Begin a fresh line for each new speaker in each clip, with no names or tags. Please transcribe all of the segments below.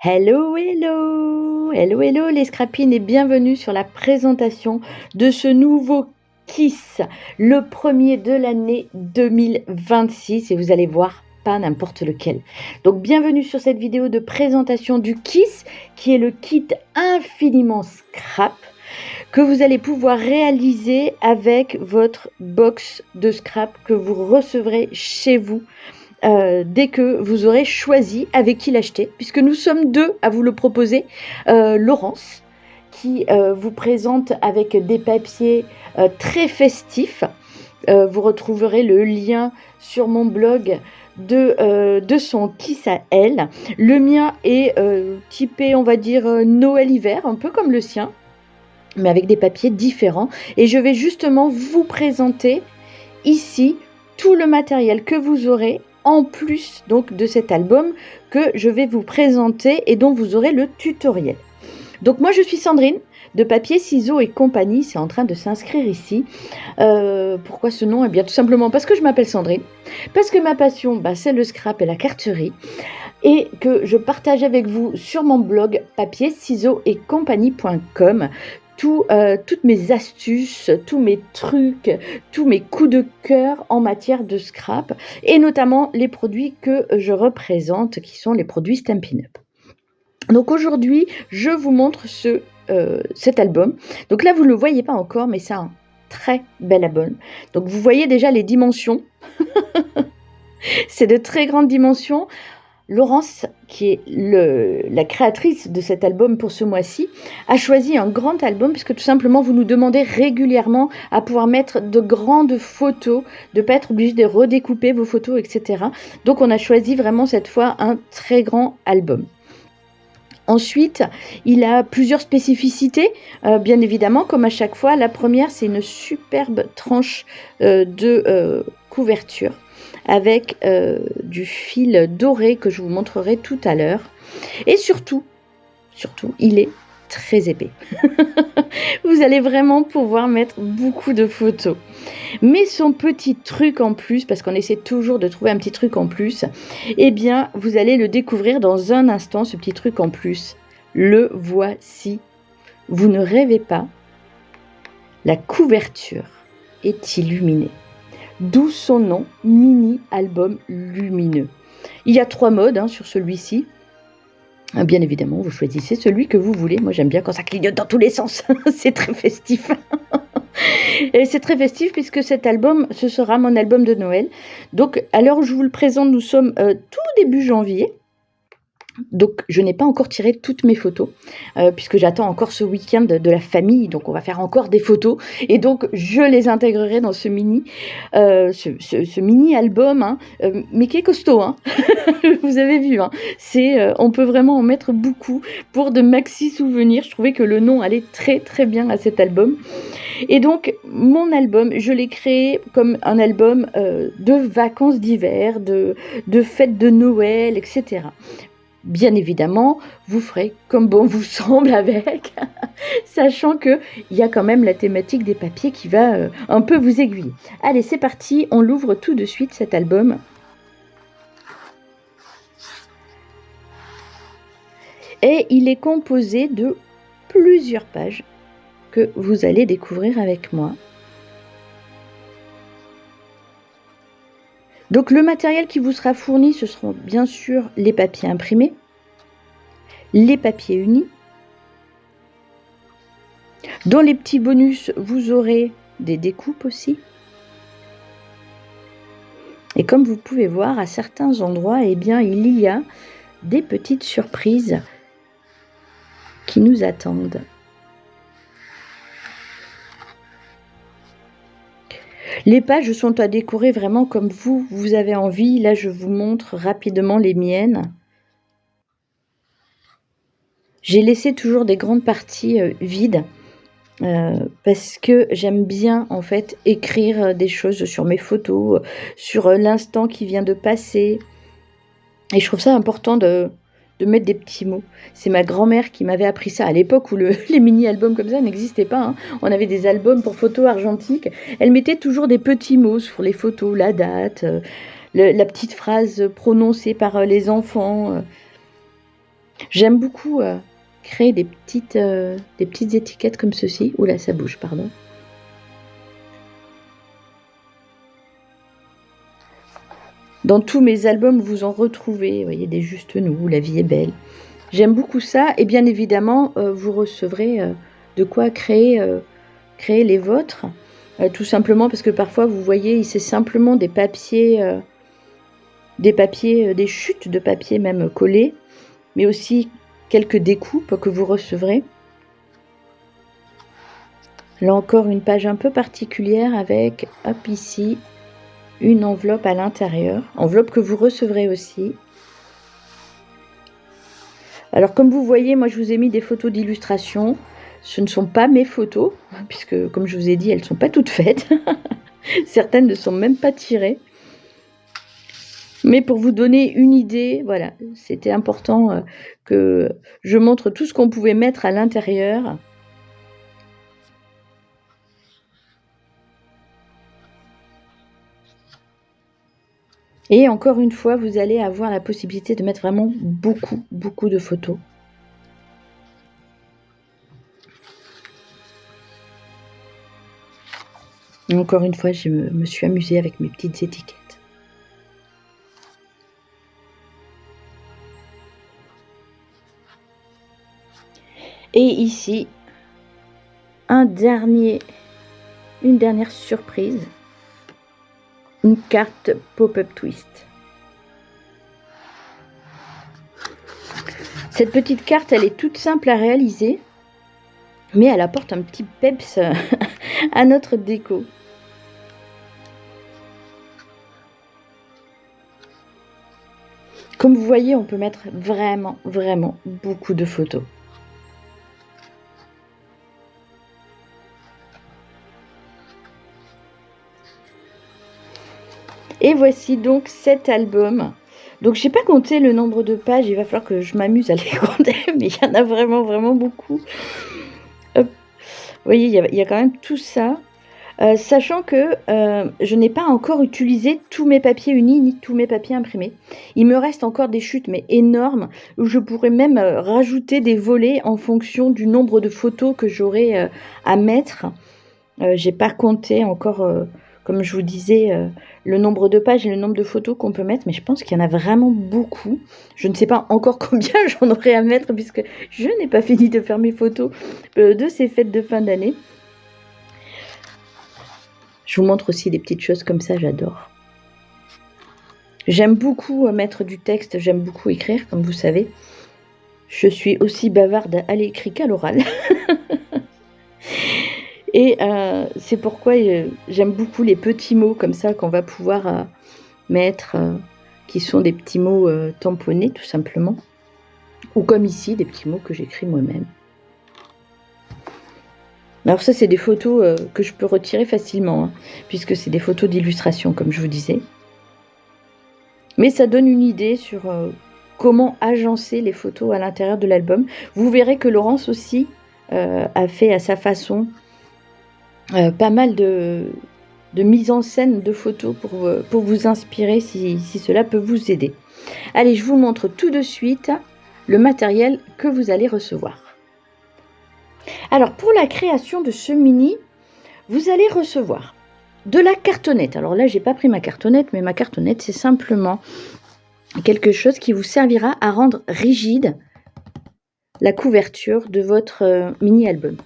Hello, hello! Hello, hello les scrapines et bienvenue sur la présentation de ce nouveau Kiss, le premier de l'année 2026 et vous allez voir, pas n'importe lequel. Donc bienvenue sur cette vidéo de présentation du Kiss qui est le kit infiniment scrap que vous allez pouvoir réaliser avec votre box de scrap que vous recevrez chez vous. Dès que vous aurez choisi avec qui l'acheter, puisque nous sommes deux à vous le proposer. Laurence, qui vous présente avec des papiers très festifs. Vous retrouverez le lien sur mon blog de son Kiss à elle. Le mien est typé, on va dire, Noël-hiver, un peu comme le sien, mais avec des papiers différents. Et je vais justement vous présenter ici tout le matériel que vous aurez en plus donc de cet album que je vais vous présenter et dont vous aurez le tutoriel. Donc moi je suis Sandrine de Papier, Ciseaux et Compagnie, c'est en train de s'inscrire ici. Pourquoi ce nom? Eh bien tout simplement parce que je m'appelle Sandrine, parce que ma passion c'est le scrap et la carterie et que je partage avec vous sur mon blog papier, ciseaux et compagnie.com toutes mes astuces, tous mes trucs, tous mes coups de cœur en matière de scrap et notamment les produits que je représente qui sont les produits Stampin' Up. Donc aujourd'hui, je vous montre cet album. Donc là, vous ne le voyez pas encore, mais c'est un très bel album. Donc vous voyez déjà les dimensions. C'est de très grandes dimensions. Laurence, qui est la créatrice de cet album pour ce mois-ci, a choisi un grand album puisque tout simplement vous nous demandez régulièrement à pouvoir mettre de grandes photos, de ne pas être obligé de redécouper vos photos, etc. Donc on a choisi vraiment cette fois un très grand album. Ensuite, il a plusieurs spécificités, bien évidemment, comme à chaque fois. La première, c'est une superbe tranche de couverture avec du fil doré que je vous montrerai tout à l'heure. Et surtout, il est très épais. Vous allez vraiment pouvoir mettre beaucoup de photos. Mais son petit truc en plus, parce qu'on essaie toujours de trouver un petit truc en plus, eh bien, vous allez le découvrir dans un instant, ce petit truc en plus. Le voici. Vous ne rêvez pas, la couverture est illuminée. D'où son nom, mini album lumineux. Il y a 3 modes sur celui-ci. Bien évidemment, vous choisissez celui que vous voulez. Moi, j'aime bien quand ça clignote dans tous les sens. C'est très festif. Et c'est très festif puisque cet album, ce sera mon album de Noël. Donc, à l'heure où je vous le présente, nous sommes tout début janvier. Donc, je n'ai pas encore tiré toutes mes photos, puisque j'attends encore ce week-end de la famille, donc on va faire encore des photos, et donc je les intégrerai dans ce mini album, mais qui est costaud, vous avez vu, on peut vraiment en mettre beaucoup pour de maxi souvenirs. Je trouvais que le nom allait très très bien à cet album. Et donc, mon album, je l'ai créé comme un album de vacances d'hiver, de fêtes de Noël, etc. Bien évidemment, vous ferez comme bon vous semble avec, sachant qu'il y a quand même la thématique des papiers qui va un peu vous aiguiller. Allez, c'est parti, on l'ouvre tout de suite cet album. Et il est composé de plusieurs pages que vous allez découvrir avec moi. Donc le matériel qui vous sera fourni, ce seront bien sûr les papiers imprimés, les papiers unis. Dans les petits bonus, vous aurez des découpes aussi. Et comme vous pouvez voir, à certains endroits, eh bien, il y a des petites surprises qui nous attendent. Les pages sont à décorer vraiment comme vous avez envie. Là, je vous montre rapidement les miennes. J'ai laissé toujours des grandes parties vides parce que j'aime bien en fait écrire des choses sur mes photos, sur l'instant qui vient de passer. Et je trouve ça important de mettre des petits mots. C'est ma grand-mère qui m'avait appris ça à l'époque où les mini-albums comme ça n'existaient pas. On avait des albums pour photos argentiques. Elle mettait toujours des petits mots sur les photos, la date, la petite phrase prononcée par les enfants. J'aime beaucoup créer des petites étiquettes comme ceci. Oula, ça bouge, pardon. Dans tous mes albums, vous en retrouvez, vous voyez, des Juste Nous, La vie est belle. J'aime beaucoup ça et bien évidemment, vous recevrez de quoi créer les vôtres. Tout simplement parce que parfois, vous voyez, c'est simplement des papiers, des chutes de papier même collées, mais aussi quelques découpes que vous recevrez. Là encore, une page un peu particulière avec, hop, ici, une enveloppe à l'intérieur, enveloppe que vous recevrez aussi. Alors comme vous voyez, moi je vous ai mis des photos d'illustration. Ce ne sont pas mes photos, puisque comme je vous ai dit, elles ne sont pas toutes faites. Certaines ne sont même pas tirées. Mais pour vous donner une idée, voilà, c'était important que je montre tout ce qu'on pouvait mettre à l'intérieur. Et encore une fois, vous allez avoir la possibilité de mettre vraiment beaucoup de photos. Et encore une fois, je me suis amusée avec mes petites étiquettes. Et ici, une dernière surprise. Une carte pop-up twist. Cette petite carte, elle est toute simple à réaliser, mais elle apporte un petit peps à notre déco. Comme vous voyez, on peut mettre vraiment beaucoup de photos. Et voici donc cet album. Donc j'ai pas compté le nombre de pages, il va falloir que je m'amuse à les compter, mais il y en a vraiment beaucoup. Hop. Vous voyez, il y a quand même tout ça. Sachant que je n'ai pas encore utilisé tous mes papiers unis ni tous mes papiers imprimés. Il me reste encore des chutes mais énormes où je pourrais même rajouter des volets en fonction du nombre de photos que j'aurai à mettre. J'ai pas compté encore, comme je vous disais, le nombre de pages et le nombre de photos qu'on peut mettre, mais je pense qu'il y en a vraiment beaucoup. Je ne sais pas encore combien j'en aurai à mettre puisque je n'ai pas fini de faire mes photos de ces fêtes de fin d'année. Je vous montre aussi des petites choses comme ça, j'adore. J'aime beaucoup mettre du texte, j'aime beaucoup écrire, comme vous savez. Je suis aussi bavarde à l'écrit qu'à l'oral. Et c'est pourquoi j'aime beaucoup les petits mots comme ça qu'on va pouvoir mettre, qui sont des petits mots tamponnés tout simplement. Ou comme ici, des petits mots que j'écris moi-même. Alors ça, c'est des photos que je peux retirer facilement, hein, puisque c'est des photos d'illustration, comme je vous disais. Mais ça donne une idée sur comment agencer les photos à l'intérieur de l'album. Vous verrez que Laurence aussi a fait à sa façon pas mal de mise en scène de photos pour vous inspirer si cela peut vous aider. Allez, je vous montre tout de suite le matériel que vous allez recevoir. Alors, pour la création de ce mini, vous allez recevoir de la cartonnette. Alors là, j'ai pas pris ma cartonnette, mais ma cartonnette, c'est simplement quelque chose qui vous servira à rendre rigide la couverture de votre mini-album.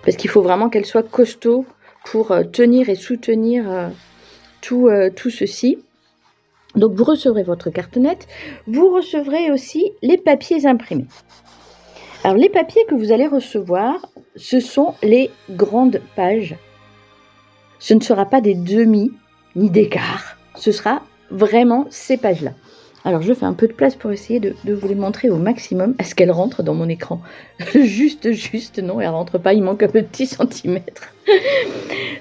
Parce qu'il faut vraiment qu'elle soit costaud pour tenir et soutenir tout ceci. Donc, vous recevrez votre cartonnette. Vous recevrez aussi les papiers imprimés. Alors, les papiers que vous allez recevoir, ce sont les grandes pages. Ce ne sera pas des demi ni des quarts. Ce sera vraiment ces pages-là. Alors, je fais un peu de place pour essayer de vous les montrer au maximum. Est-ce qu'elles rentrent dans mon écran? Juste, non, elles ne rentrent pas. Il manque un petit centimètre.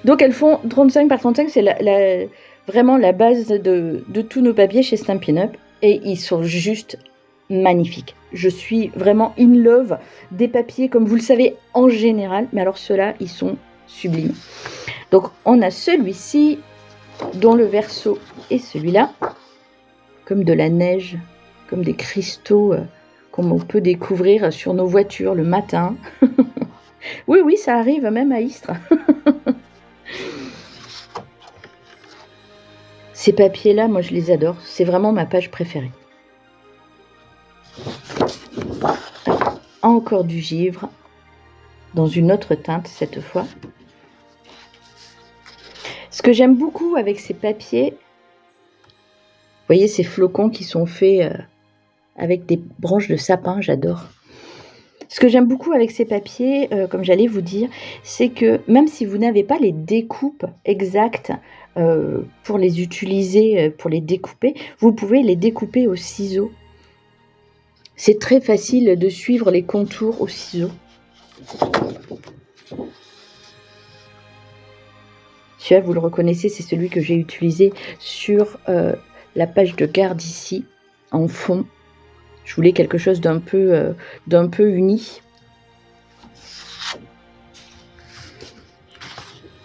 Donc, elles font 35 par 35. C'est vraiment la base de tous nos papiers chez Stampin' Up. Et ils sont juste magnifiques. Je suis vraiment in love des papiers, comme vous le savez, en général. Mais alors, ceux-là, ils sont sublimes. Donc, on a celui-ci, dont le verso est celui-là. Comme de la neige, comme des cristaux comme on peut découvrir sur nos voitures le matin. Oui, oui, ça arrive même à Istres. Ces papiers-là, moi, je les adore. C'est vraiment ma page préférée. Encore du givre, dans une autre teinte cette fois. Ce que j'aime beaucoup avec ces papiers, vous voyez ces flocons qui sont faits avec des branches de sapin, j'adore. Ce que j'aime beaucoup avec ces papiers, comme j'allais vous dire, c'est que même si vous n'avez pas les découpes exactes pour les utiliser, pour les découper, vous pouvez les découper au ciseau. C'est très facile de suivre les contours au ciseau. Celui-là, vous le reconnaissez, c'est celui que j'ai utilisé sur la page de garde ici, en fond. Je voulais quelque chose d'un peu uni.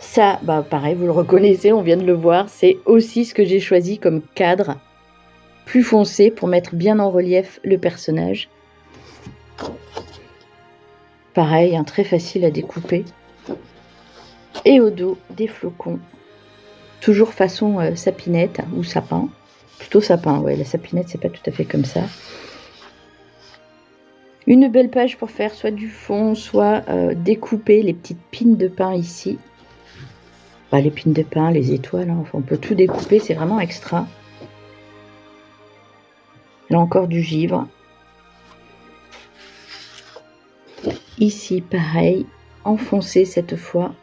Ça, bah pareil, vous le reconnaissez, on vient de le voir. C'est aussi ce que j'ai choisi comme cadre plus foncé pour mettre bien en relief le personnage. Pareil, hein, très facile à découper. Et au dos, des flocons. Toujours façon sapinette ou sapin. Plutôt sapin, ouais, la sapinette, c'est pas tout à fait comme ça. Une belle page pour faire soit du fond, soit découper les petites pines de pain ici. Bah, les pines de pain, les étoiles, hein, enfin, on peut tout découper, c'est vraiment extra. Là encore du givre. Ici, pareil, enfoncé cette fois.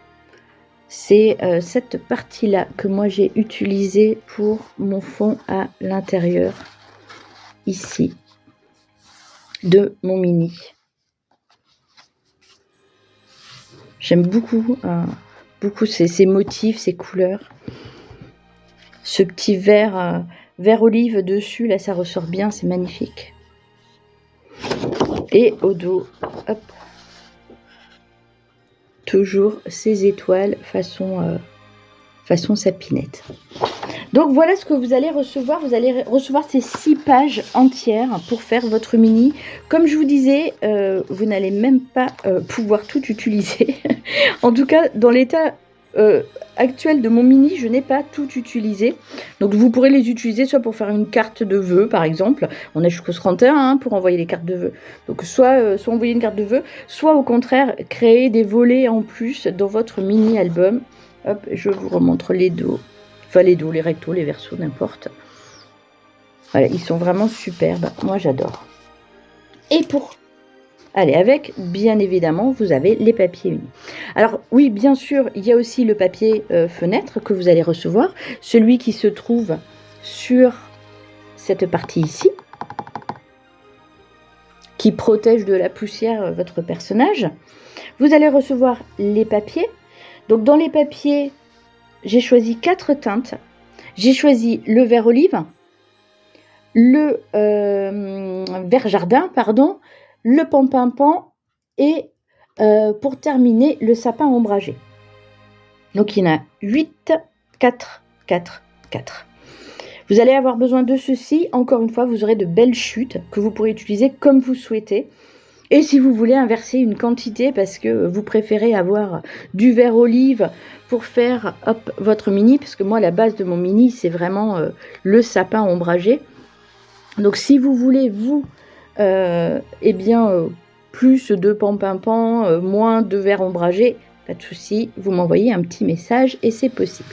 C'est cette partie-là que moi j'ai utilisée pour mon fond à l'intérieur, ici, de mon mini. J'aime beaucoup ces motifs, ces couleurs. Ce petit vert olive dessus, là ça ressort bien, c'est magnifique. Et au dos, hop, toujours ces étoiles façon sapinette. Donc voilà ce que vous allez recevoir. Vous allez recevoir ces 6 pages entières pour faire votre mini. Comme je vous disais, vous n'allez même pas pouvoir tout utiliser. En tout cas, dans l'état actuel de mon mini, je n'ai pas tout utilisé. Donc vous pourrez les utiliser soit pour faire une carte de vœux, par exemple. On a jusqu'au 31 hein, pour envoyer les cartes de vœux. Donc soit envoyer une carte de vœux, soit au contraire créer des volets en plus dans votre mini album. Hop, je vous remontre les dos. Enfin les dos, les rectos, les versos, n'importe. Voilà, ils sont vraiment superbes. Moi j'adore. Et pour... Allez, avec, bien évidemment, vous avez les papiers unis. Alors oui, bien sûr, il y a aussi le papier fenêtre que vous allez recevoir. Celui qui se trouve sur cette partie ici. Qui protège de la poussière votre personnage. Vous allez recevoir les papiers. Donc dans les papiers, j'ai choisi 4 teintes. J'ai choisi le vert olive, le vert jardin, pardon, le pampinpan et pour terminer, le sapin ombragé. Donc il y en a 8, 4, 4, 4. Vous allez avoir besoin de ceci. Encore une fois, vous aurez de belles chutes que vous pourrez utiliser comme vous souhaitez. Et si vous voulez inverser une quantité parce que vous préférez avoir du vert olive pour faire hop, votre mini, parce que moi la base de mon mini c'est vraiment le sapin ombragé. Donc si vous voulez vous plus de pampinpan, moins de vert ombragé, pas de souci, vous m'envoyez un petit message et c'est possible.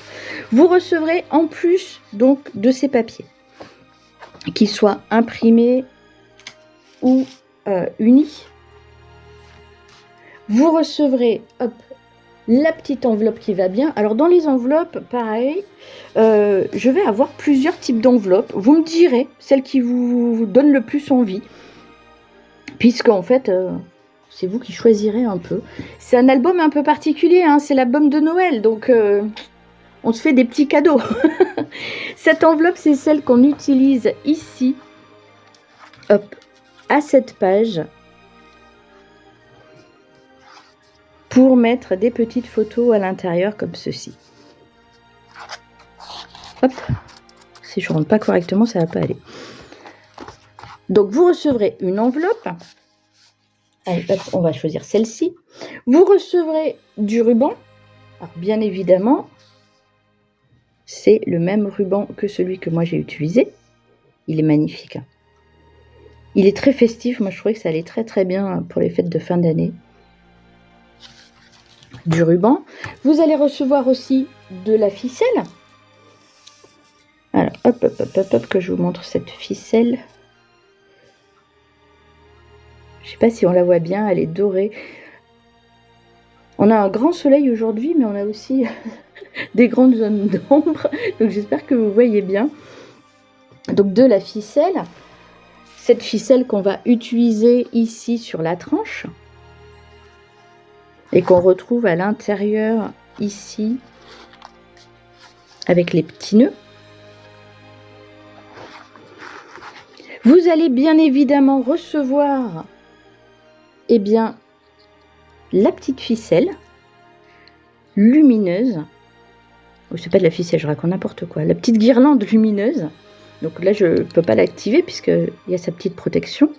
Vous recevrez en plus donc de ces papiers, qu'ils soient imprimés ou unis. Vous recevrez hop, la petite enveloppe qui va bien. Alors dans les enveloppes, pareil, je vais avoir plusieurs types d'enveloppes. Vous me direz celle qui vous donne le plus envie, puisqu'en fait, c'est vous qui choisirez un peu. C'est un album un peu particulier, hein, c'est l'album de Noël, donc on se fait des petits cadeaux. Cette enveloppe, c'est celle qu'on utilise ici, hop, à cette page, pour mettre des petites photos à l'intérieur comme ceci. Hop, si je ne rentre pas correctement, ça ne va pas aller. Donc, vous recevrez une enveloppe. Allez, hop, on va choisir celle-ci. Vous recevrez du ruban. Alors, bien évidemment, c'est le même ruban que celui que moi j'ai utilisé. Il est magnifique. Il est très festif. Moi, je trouvais que ça allait très très bien pour les fêtes de fin d'année. Du ruban. Vous allez recevoir aussi de la ficelle. Alors, hop, que je vous montre cette ficelle. Je ne sais pas si on la voit bien, elle est dorée. On a un grand soleil aujourd'hui, mais on a aussi des grandes zones d'ombre. Donc j'espère que vous voyez bien. Donc de la ficelle. Cette ficelle qu'on va utiliser ici sur la tranche. Et qu'on retrouve à l'intérieur ici. Avec les petits nœuds. Vous allez bien évidemment recevoir, eh bien, la petite ficelle lumineuse. Oh, c'est pas de la ficelle, je raconte n'importe quoi. La petite guirlande lumineuse. Donc là, je ne peux pas l'activer puisqu'il y a sa petite protection.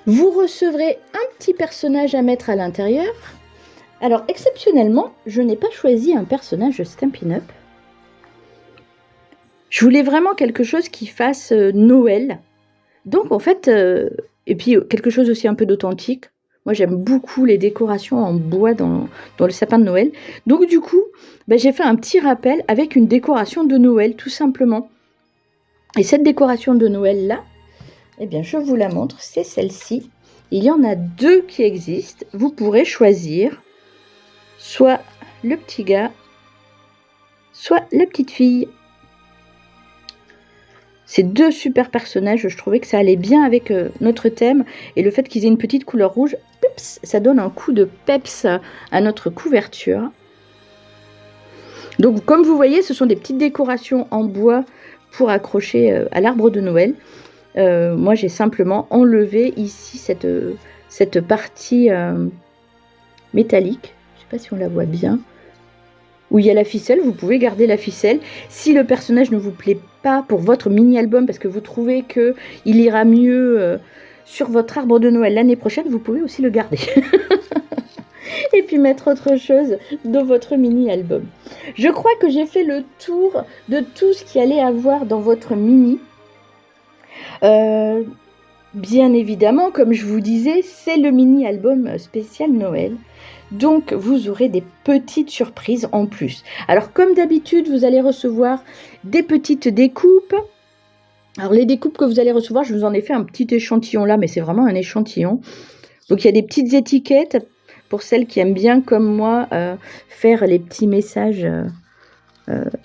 Vous recevrez un petit personnage à mettre à l'intérieur. Alors, exceptionnellement, je n'ai pas choisi un personnage Stampin' Up. Je voulais vraiment quelque chose qui fasse Noël. Donc, en fait, et puis quelque chose aussi un peu d'authentique. Moi, j'aime beaucoup les décorations en bois dans le sapin de Noël. Donc, du coup, j'ai fait un petit rappel avec une décoration de Noël, tout simplement. Et cette décoration de Noël-là, eh bien, je vous la montre, c'est celle-ci. Il y en a 2 qui existent. Vous pourrez choisir soit le petit gars, soit la petite fille. Ces 2 super personnages, je trouvais que ça allait bien avec notre thème. Et le fait qu'ils aient une petite couleur rouge, peps, ça donne un coup de peps à notre couverture. Donc comme vous voyez, ce sont des petites décorations en bois pour accrocher à l'arbre de Noël. Moi, j'ai simplement enlevé ici cette partie métallique. Je ne sais pas si on la voit bien. Où il y a la ficelle, vous pouvez garder la ficelle. Si le personnage ne vous plaît pas pour votre mini-album, parce que vous trouvez qu'il ira mieux sur votre arbre de Noël l'année prochaine, vous pouvez aussi le garder. Et puis mettre autre chose dans votre mini-album. Je crois que j'ai fait le tour de tout ce qu'il allait avoir dans votre mini. Bien évidemment, comme je vous disais, c'est le mini-album spécial Noël. Donc, vous aurez des petites surprises en plus. Alors, comme d'habitude, vous allez recevoir des petites découpes. Alors, les découpes que vous allez recevoir, je vous en ai fait un petit échantillon là, mais c'est vraiment un échantillon. Donc, il y a des petites étiquettes pour celles qui aiment bien, comme moi, faire les petits messages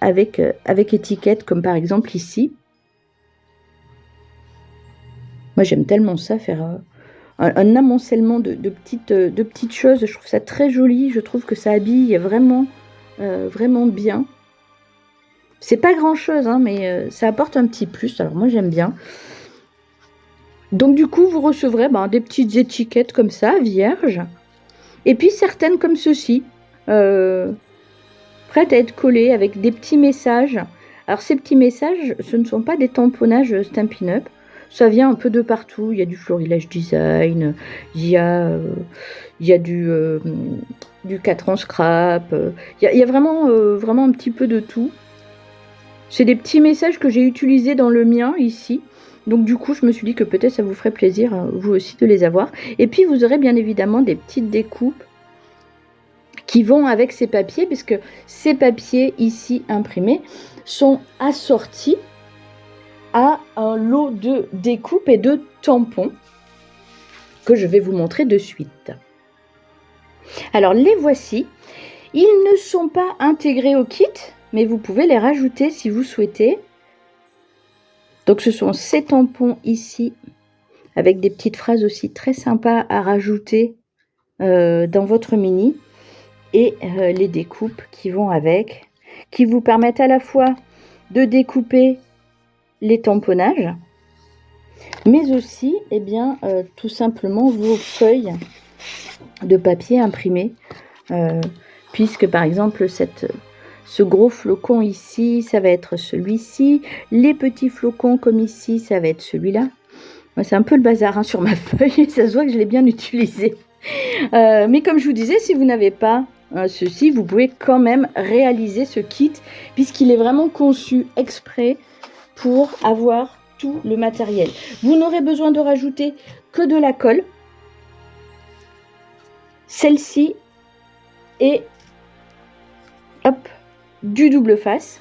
avec étiquette, comme par exemple ici. Moi, j'aime tellement ça, faire un amoncellement de petites choses. Je trouve ça très joli. Je trouve que ça habille vraiment, vraiment bien. C'est pas grand-chose, hein, mais ça apporte un petit plus. Alors, moi, j'aime bien. Donc, du coup, vous recevrez des petites étiquettes comme ça, vierges. Et puis, certaines comme ceci, prêtes à être collées avec des petits messages. Alors, ces petits messages, ce ne sont pas des tamponnages Stampin' Up. Ça vient un peu de partout. Il y a du florilège design, il y a du 4 en scrap. Il y a vraiment, vraiment un petit peu de tout. C'est des petits messages que j'ai utilisés dans le mien ici. Donc du coup, je me suis dit que peut-être ça vous ferait plaisir, vous aussi, de les avoir. Et puis, vous aurez bien évidemment des petites découpes qui vont avec ces papiers, puisque ces papiers ici imprimés sont assortis à un lot de découpes et de tampons que je vais vous montrer de suite. Alors les voici. Ils ne sont pas intégrés au kit, mais vous pouvez les rajouter si vous souhaitez. Donc ce sont ces tampons ici, avec des petites phrases aussi très sympas à rajouter dans votre mini. Et les découpes qui vont avec, qui vous permettent à la fois de découper les tamponnages, mais aussi tout simplement vos feuilles de papier imprimées, puisque par exemple Ce gros flocon ici, ça va être celui-ci. Les petits flocons comme ici, ça va être celui-là. C'est un peu le bazar hein, sur ma feuille, ça se voit que je l'ai bien utilisé. Mais comme je vous disais, si vous n'avez pas ceci, vous pouvez quand même réaliser ce kit, puisqu'il est vraiment conçu exprès pour avoir tout le matériel. Vous n'aurez besoin de rajouter que de la colle, celle-ci et hop, du double face.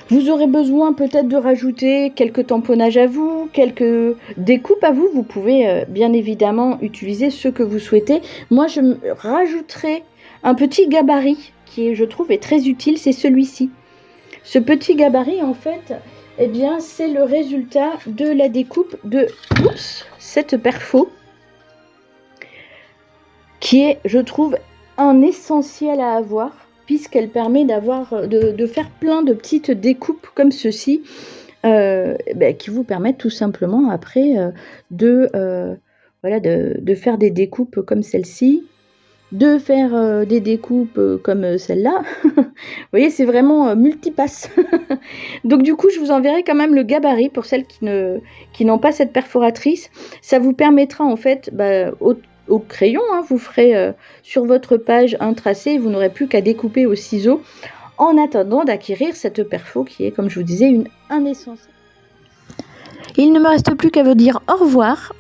Vous aurez besoin peut-être de rajouter quelques tamponnages à vous, quelques découpes à vous. Vous pouvez bien évidemment utiliser ce que vous souhaitez. Moi, je rajouterai un petit gabarit qui, je trouve, est très utile. C'est celui-ci. Ce petit gabarit, en fait, eh bien, c'est le résultat de la découpe de cette perfo qui est, je trouve, un essentiel à avoir, puisqu'elle permet de faire plein de petites découpes comme ceci, qui vous permettent tout simplement après de faire des découpes comme celle-ci, de faire des découpes comme celle-là. Vous voyez, c'est vraiment multipasse. Donc du coup, je vous enverrai quand même le gabarit pour celles qui n'ont pas cette perforatrice. Ça vous permettra en fait, au crayon, hein, vous ferez sur votre page un tracé et vous n'aurez plus qu'à découper au ciseau en attendant d'acquérir cette perfo qui est, comme je vous disais, un essentiel. Il ne me reste plus qu'à vous dire au revoir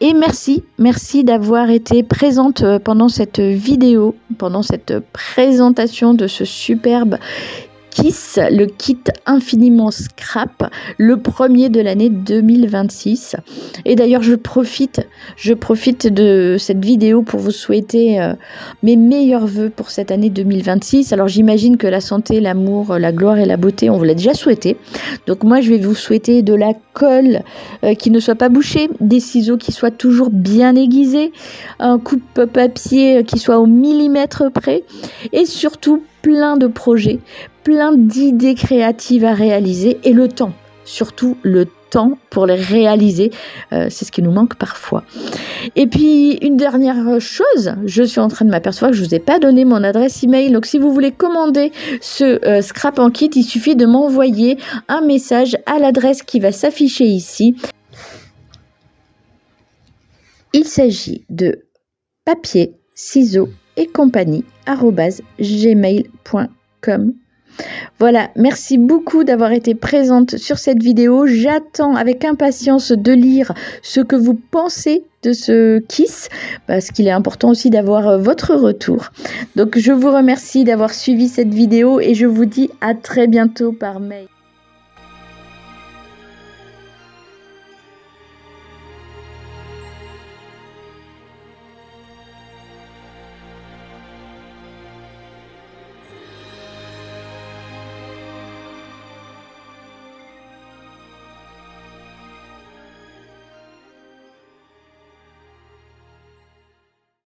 et merci d'avoir été présente pendant cette vidéo, pendant cette présentation de ce superbe Kiss, le kit infiniment scrap, le premier de l'année 2026. Et d'ailleurs, je profite de cette vidéo pour vous souhaiter mes meilleurs vœux pour cette année 2026. Alors, j'imagine que la santé, l'amour, la gloire et la beauté, on vous l'a déjà souhaité. Donc, moi, je vais vous souhaiter de la colle qui ne soit pas bouchée, des ciseaux qui soient toujours bien aiguisés, un coupe-papier qui soit au millimètre près et surtout plein de projets, plein d'idées créatives à réaliser et le temps, surtout le temps pour les réaliser, c'est ce qui nous manque parfois. Et puis une dernière chose, je suis en train de m'apercevoir que je ne vous ai pas donné mon adresse email, donc si vous voulez commander ce scrap en kit, il suffit de m'envoyer un message à l'adresse qui va s'afficher ici. Il s'agit de papier, ciseaux et compagnie @gmail.com. Voilà, merci beaucoup d'avoir été présente sur cette vidéo. J'attends avec impatience de lire ce que vous pensez de ce Kiss, parce qu'il est important aussi d'avoir votre retour. Donc je vous remercie d'avoir suivi cette vidéo et je vous dis à très bientôt par mail.